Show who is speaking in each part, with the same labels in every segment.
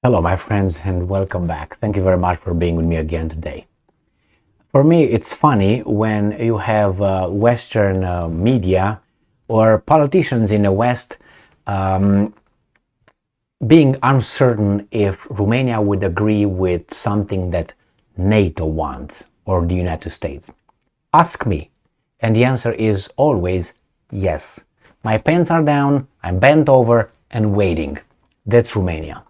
Speaker 1: Hello, my friends, and welcome back. Thank you very much for being with me again today. For me, it's funny when you have Western media or politicians in the West being uncertain if Romania would agree with something that NATO wants or the United States. Ask me, and the answer is always yes. My pants are down, I'm bent over and waiting. That's Romania.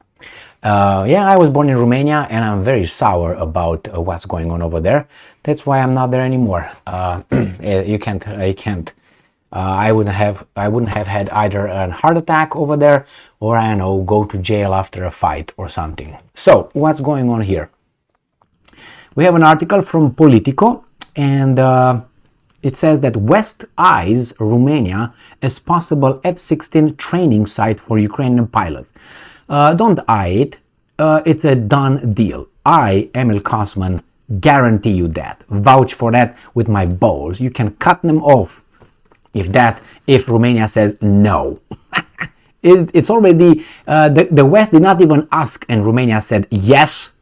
Speaker 1: I was born in Romania and I'm very sour about what's going on over there. That's why I'm not there anymore. I wouldn't have had either a heart attack over there or I don't know, go to jail after a fight or something. So what's going on here? We have an article from Politico and it says that West eyes Romania as possible F-16 training site for Ukrainian pilots. Don't eye it. It's a done deal. I, Emil Kosman, guarantee you that. Vouch for that with my balls. You can cut them off if Romania says no. It's already, the West did not even ask and Romania said yes.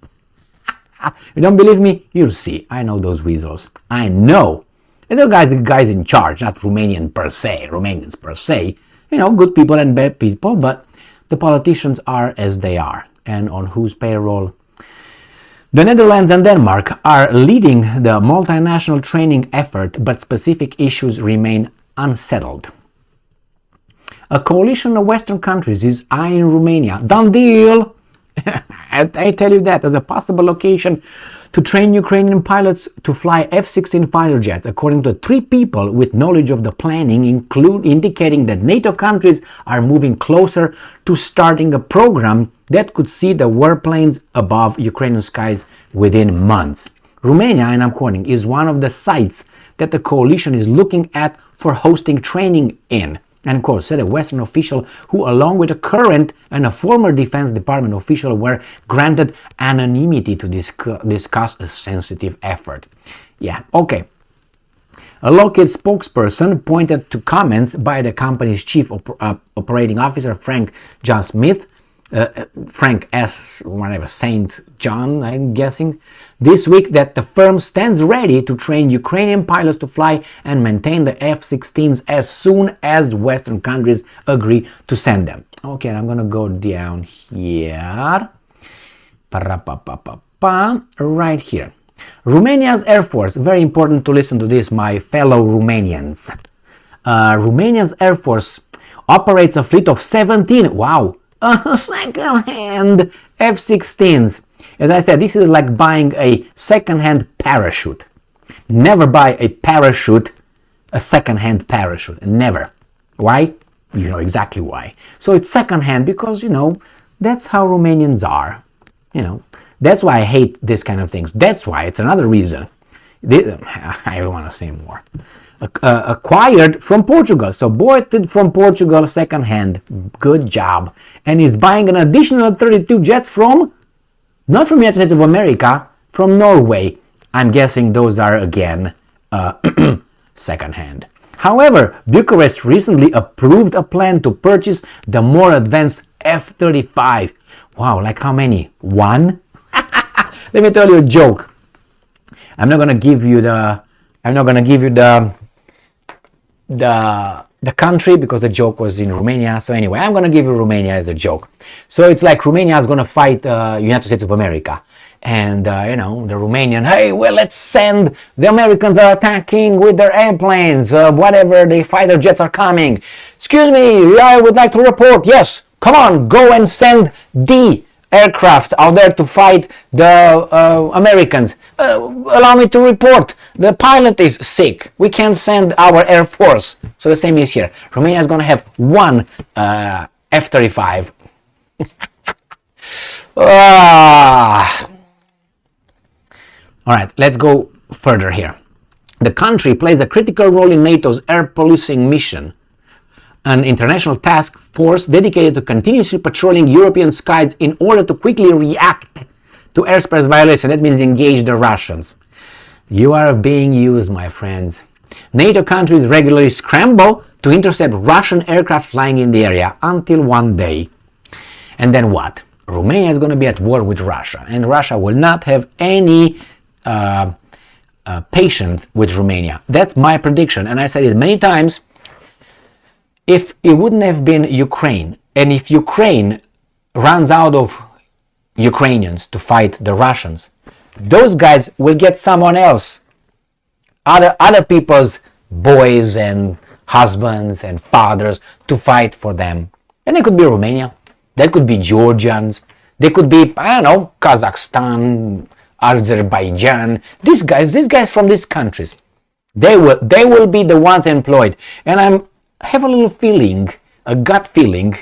Speaker 1: You don't believe me? You'll see. I know those weasels. I know. And the guys in charge, not Romanians per se. You know, good people and bad people, but the politicians are as they are, and on whose payroll. The Netherlands and Denmark are leading the multinational training effort, but specific issues remain unsettled. A coalition of Western countries is eyeing Romania. Done deal! I tell you that as a possible location to train Ukrainian pilots to fly F-16 fighter jets, according to 3 people with knowledge of the planning, indicating that NATO countries are moving closer to starting a program that could see the warplanes above Ukrainian skies within months. Romania, and I'm quoting, is one of the sites that the coalition is looking at for hosting training in. And quote, said a Western official who, along with a current and a former Defense Department official, were granted anonymity to discuss a sensitive effort. Yeah, okay. A Lockheed spokesperson pointed to comments by the company's chief operating officer, Frank John Smith, Frank S. whatever, Saint John, I'm guessing, this week that the firm stands ready to train Ukrainian pilots to fly and maintain the F-16s as soon as Western countries agree to send them. Okay, I'm gonna go down here. Right here. Romania's Air Force, very important to listen to this, my fellow Romanians. Romania's Air Force operates a fleet of 17, wow, second-hand F-16s. As I said, this is like buying a second-hand parachute. Never buy a second-hand parachute. Never. Why? You know exactly why. So it's second-hand because, you know, that's how Romanians are. You know, that's why I hate this kind of things. That's why. It's another reason. I don't want to say more. Acquired from Portugal, so bought it from Portugal second-hand. Good job. And is buying an additional 32 jets from, not from the United States of America, from Norway. I'm guessing those are again second-hand. However, Bucharest recently approved a plan to purchase the more advanced F-35. Wow, like how many? 1? Let me tell you a joke. I'm not gonna give you the country because the joke was in Romania. So anyway, I'm gonna give you Romania as a joke. So it's like Romania is gonna fight United States of America, and you know, the Romanian, hey, well, let's send, the Americans are attacking with their airplanes, whatever, the fighter jets are coming. Excuse me, I would like to report. Yes, come on, go and send the aircraft out there to fight the Americans. Allow me to report, the pilot is sick. We can't send our Air Force. So the same is here. Romania is going to have 1 F-35. All right, let's go further here. The country plays a critical role in NATO's air policing mission, an international task force dedicated to continuously patrolling European skies in order to quickly react to airspace violations. That means engage the Russians. You are being used, my friends. NATO countries regularly scramble to intercept Russian aircraft flying in the area until one day. And then what? Romania is going to be at war with Russia, and Russia will not have any patience with Romania. That's my prediction, and I said it many times. If it wouldn't have been Ukraine, and if Ukraine runs out of Ukrainians to fight the Russians, those guys will get someone else, other people's boys and husbands and fathers to fight for them. And they could be Romania, they could be Georgians, they could be, I don't know, Kazakhstan, Azerbaijan, these guys from these countries. They will be the ones employed. And I have a little feeling, a gut feeling,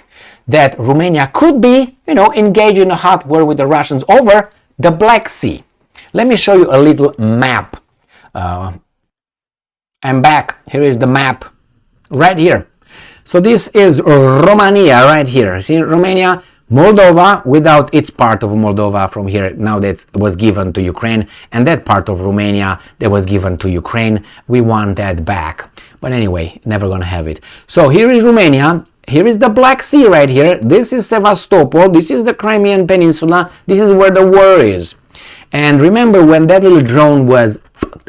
Speaker 1: that Romania could be, engaged in a hot war with the Russians over the Black Sea. Let me show you a little map. I'm back. Here is the map right here. So this is Romania right here. See, Romania, Moldova, without its part of Moldova from here, now that was given to Ukraine, and that part of Romania that was given to Ukraine, we want that back. But anyway, never gonna have it. So here is Romania. Here is the Black Sea right here. This is Sevastopol. This is the Crimean Peninsula. This is where the war is. And remember, when that little drone was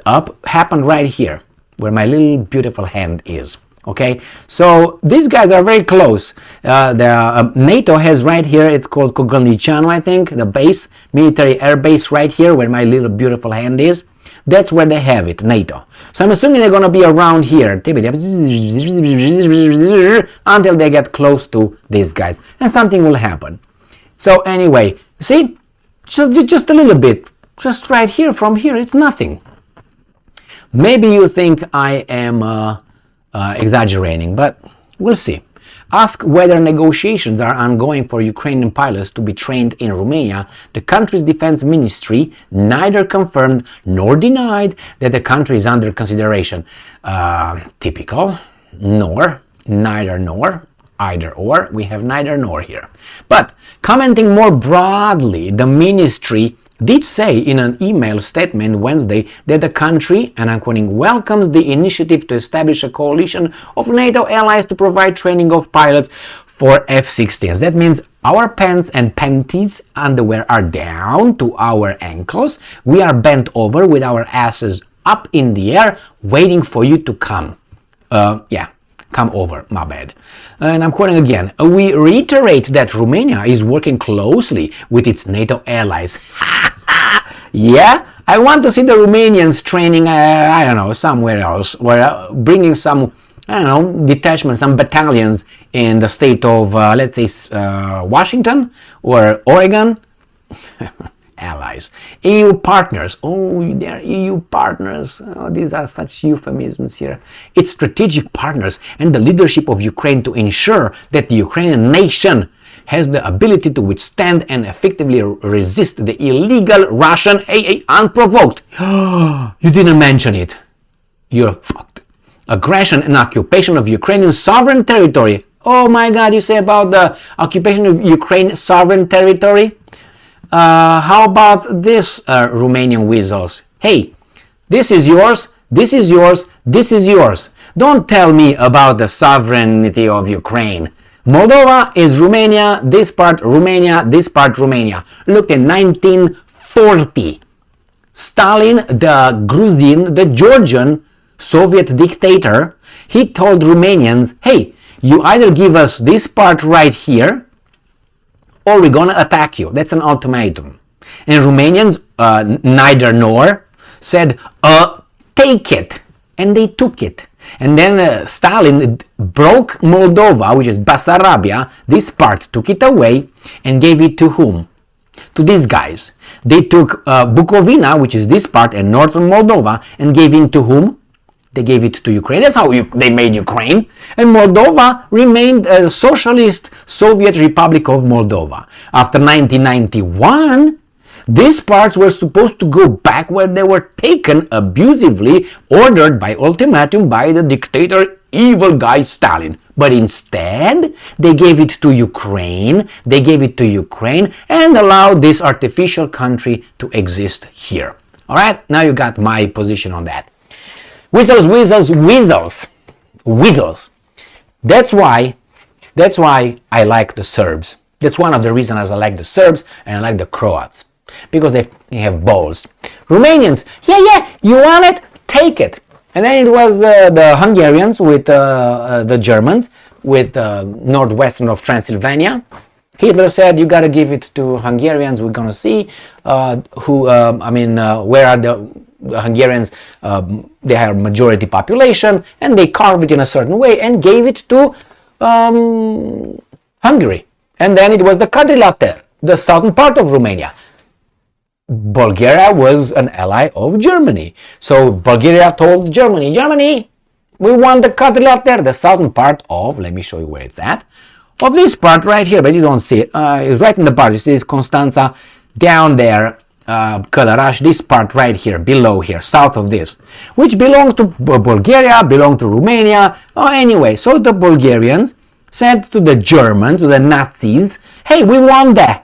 Speaker 1: up, happened right here, where my little beautiful hand is. Okay, so these guys are very close. The NATO has right here, it's called Kogalnicianu, I think, the base, military air base right here, where my little beautiful hand is. That's where they have it, NATO. So I'm assuming they're going to be around here until they get close to these guys, and something will happen. So anyway, see, just a little bit, just right here, from here, it's nothing. Maybe you think I am exaggerating, but we'll see. Ask whether negotiations are ongoing for Ukrainian pilots to be trained in Romania. The country's defense ministry neither confirmed nor denied that the country is under consideration. Typical. Nor, neither nor, either or. We have neither nor here. But commenting more broadly, the ministry did say in an email statement Wednesday that the country, and I'm quoting, welcomes the initiative to establish a coalition of NATO allies to provide training of pilots for F-16s. That means our pants and panties underwear are down to our ankles. We are bent over with our asses up in the air, waiting for you to come. Come over, my bad. And I'm quoting again. We reiterate that Romania is working closely with its NATO allies. Yeah, I want to see the Romanians training, I don't know, somewhere else, or bringing some, I don't know, detachments, some battalions in the state of, let's say, Washington or Oregon. Allies. EU partners. Oh, they're EU partners. Oh, these are such euphemisms here. It's strategic partners and the leadership of Ukraine to ensure that the Ukrainian nation has the ability to withstand and effectively resist the illegal Russian unprovoked. You didn't mention it. You're fucked. Aggression and occupation of Ukrainian sovereign territory. Oh my God, you say about the occupation of Ukraine sovereign territory? How about this, Romanian weasels? Hey, this is yours, this is yours, this is yours. Don't tell me about the sovereignty of Ukraine. Moldova is Romania, this part Romania, this part Romania. Look at 1940. Stalin, the Gruzin, the Georgian Soviet dictator, he told Romanians, hey, you either give us this part right here, or we're gonna attack you. That's an ultimatum. And Romanians, neither nor, said, take it. And they took it. And then Stalin broke Moldova, which is Bessarabia, this part, took it away and gave it to whom? To these guys. They took Bukovina, which is this part, and northern Moldova, and gave it to whom? They gave it to Ukraine. That's how they made Ukraine. And Moldova remained a socialist Soviet Republic of Moldova. After 1991, these parts were supposed to go back where they were taken abusively, ordered by ultimatum by the dictator, evil guy Stalin. But instead, they gave it to Ukraine. They gave it to Ukraine and allowed this artificial country to exist here. All right, now you got my position on that. Weasels, weasels, weasels, weasels. That's why I like the Serbs. That's one of the reasons I like the Serbs and I like the Croats, because they have balls. Romanians, yeah, you want it? Take it. And then it was the Hungarians with the Germans with northwestern of Transylvania. Hitler said, you got to give it to Hungarians. We're going to see where are the Hungarians. They have majority population, and they carved it in a certain way and gave it to Hungary. And then it was the quadrilateral, the southern part of Romania. Bulgaria was an ally of Germany. So Bulgaria told Germany, we want the quadrilateral, the southern part of, let me show you where it's at, of this part right here, but you don't see it. It's right in the part. You see this Constanța down there, Călăraș, this part right here, below here, south of this, which belonged to Bulgaria, belonged to Romania. Anyway, so the Bulgarians said to the Germans, to the Nazis, hey, we want that.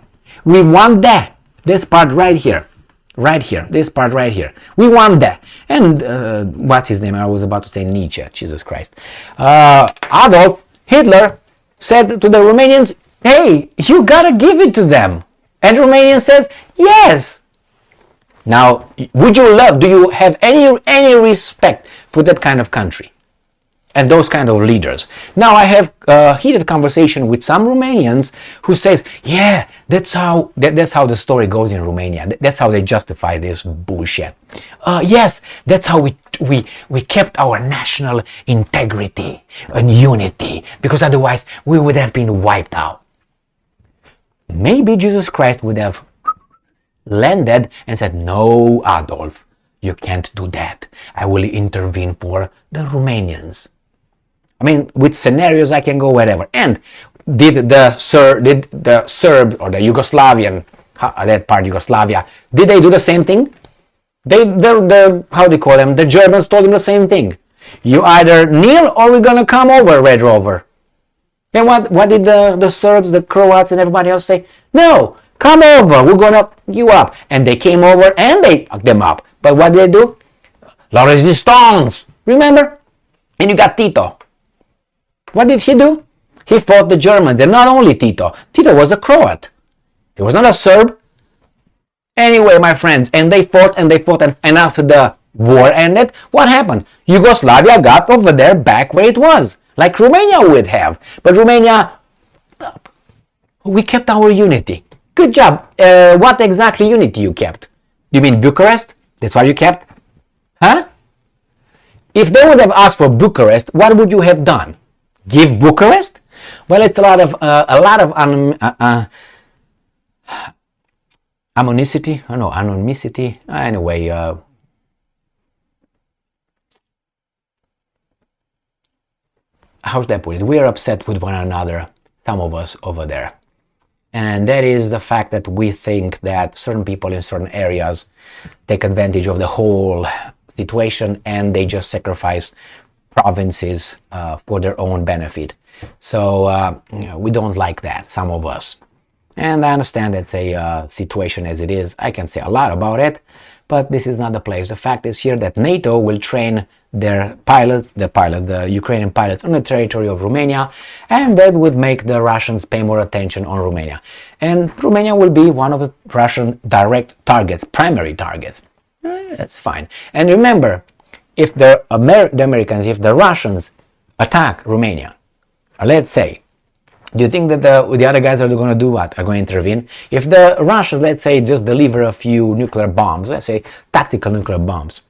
Speaker 1: This part right here, this part right here. We want that. And what's his name? I was about to say Nietzsche, Jesus Christ. Adolf Hitler said to the Romanians, hey, you gotta give it to them. And Romania says, yes. Now, do you have any respect for that kind of country and those kind of leaders? Now I have a heated conversation with some Romanians who says, yeah, that's how the story goes in Romania. That's how they justify this bullshit. Yes, that's how we kept our national integrity and unity, because otherwise we would have been wiped out. Maybe Jesus Christ would have landed and said, no, Adolf, you can't do that. I will intervene for the Romanians. I mean, with scenarios I can go wherever. And did the Serb or the Yugoslavian, that part Yugoslavia, did they do the same thing? How do you call them? The Germans told them the same thing. You either kneel or we're gonna come over, Red Rover. And what did the Serbs, the Croats, and everybody else say? No, come over, we're gonna fuck you up. And they came over and they fucked them up. But what did they do? La Resistance, remember? And you got Tito. What did he do? He fought the Germans, and not only Tito. Tito was a Croat. He was not a Serb. Anyway, my friends, and they fought, and after the war ended, what happened? Yugoslavia got over there back where it was, like Romania would have. But Romania, we kept our unity. Good job. What exactly unity you kept? You mean Bucharest? That's what you kept? Huh? If they would have asked for Bucharest, what would you have done? Give Bucharest? Well, it's a lot of anonymity. Anyway, how should I put it? We are upset with one another, some of us over there. And that is the fact that we think that certain people in certain areas take advantage of the whole situation and they just sacrifice provinces for their own benefit. So we don't like that, some of us. And I understand it's a situation as it is. I can say a lot about it, but this is not the place. The fact is here that NATO will train their pilots, the Ukrainian pilots, on the territory of Romania, and that would make the Russians pay more attention on Romania. And Romania will be one of the Russian direct targets, primary targets. That's fine. And remember, if the Americans, if the Russians attack Romania, let's say, do you think that the other guys are going to do what? Are going to intervene? If the Russians, let's say, just deliver a few nuclear bombs, let's say tactical nuclear bombs,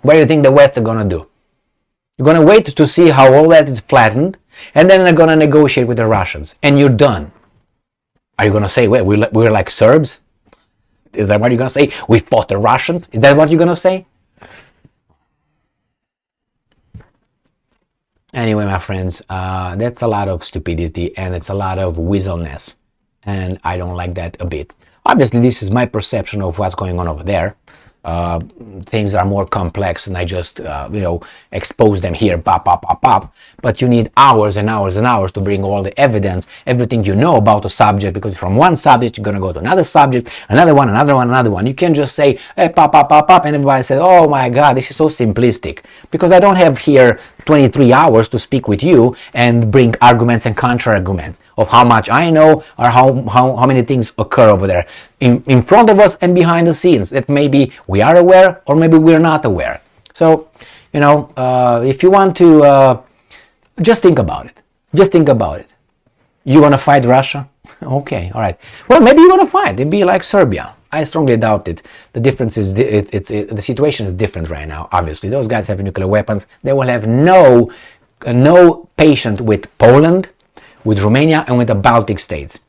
Speaker 1: what do you think the West are going to do? You're going to wait to see how all that is flattened, and then they're going to negotiate with the Russians, and you're done. Are you going to say, wait, we're like Serbs? Is that what you're going to say? We fought the Russians? Is that what you're going to say? Anyway, my friends, that's a lot of stupidity and it's a lot of weaselness, and I don't like that a bit. Obviously, this is my perception of what's going on over there. Things are more complex and I just, expose them here, pop. But you need hours and hours and hours to bring all the evidence, everything you know about a subject, because from one subject you're going to go to another subject, another one. You can't just say, hey, pop, and everybody says, oh my God, this is so simplistic. Because I don't have here 23 hours to speak with you and bring arguments and counter-arguments. of how much I know or how many things occur over there in front of us and behind the scenes that maybe we are aware or maybe we're not aware. So, if you want to, just think about it. Just think about it. You want to fight Russia? Okay, all right. Well, maybe you want to fight. It'd be like Serbia. I strongly doubt it. The difference is the situation is different right now. Obviously, those guys have nuclear weapons. They will have no patience with Poland, with Romania, and with the Baltic states.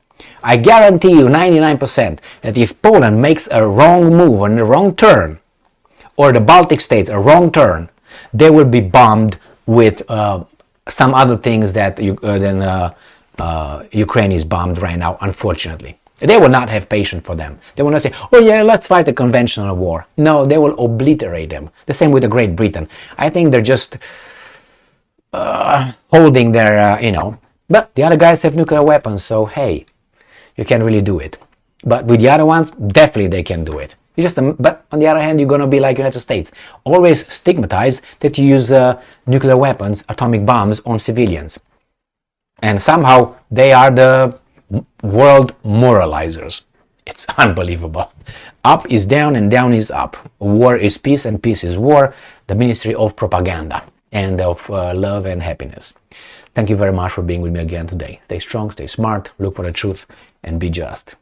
Speaker 1: I guarantee you 99% that if Poland makes a wrong move or a wrong turn, or the Baltic states a wrong turn, they will be bombed with some other things that Ukraine is bombed right now, unfortunately. They will not have patience for them. They will not say, oh yeah, let's fight a conventional war. No, they will obliterate them. The same with the Great Britain. I think they're just holding their, but the other guys have nuclear weapons, so hey, you can't really do it. But with the other ones, definitely they can do it. But on the other hand, you're going to be like United States. Always stigmatized that you use nuclear weapons, atomic bombs on civilians. And somehow they are the world moralizers. It's unbelievable. Up is down and down is up. War is peace and peace is war. The Ministry of Propaganda and of love and happiness. Thank you very much for being with me again today. Stay strong, stay smart, look for the truth, and be just.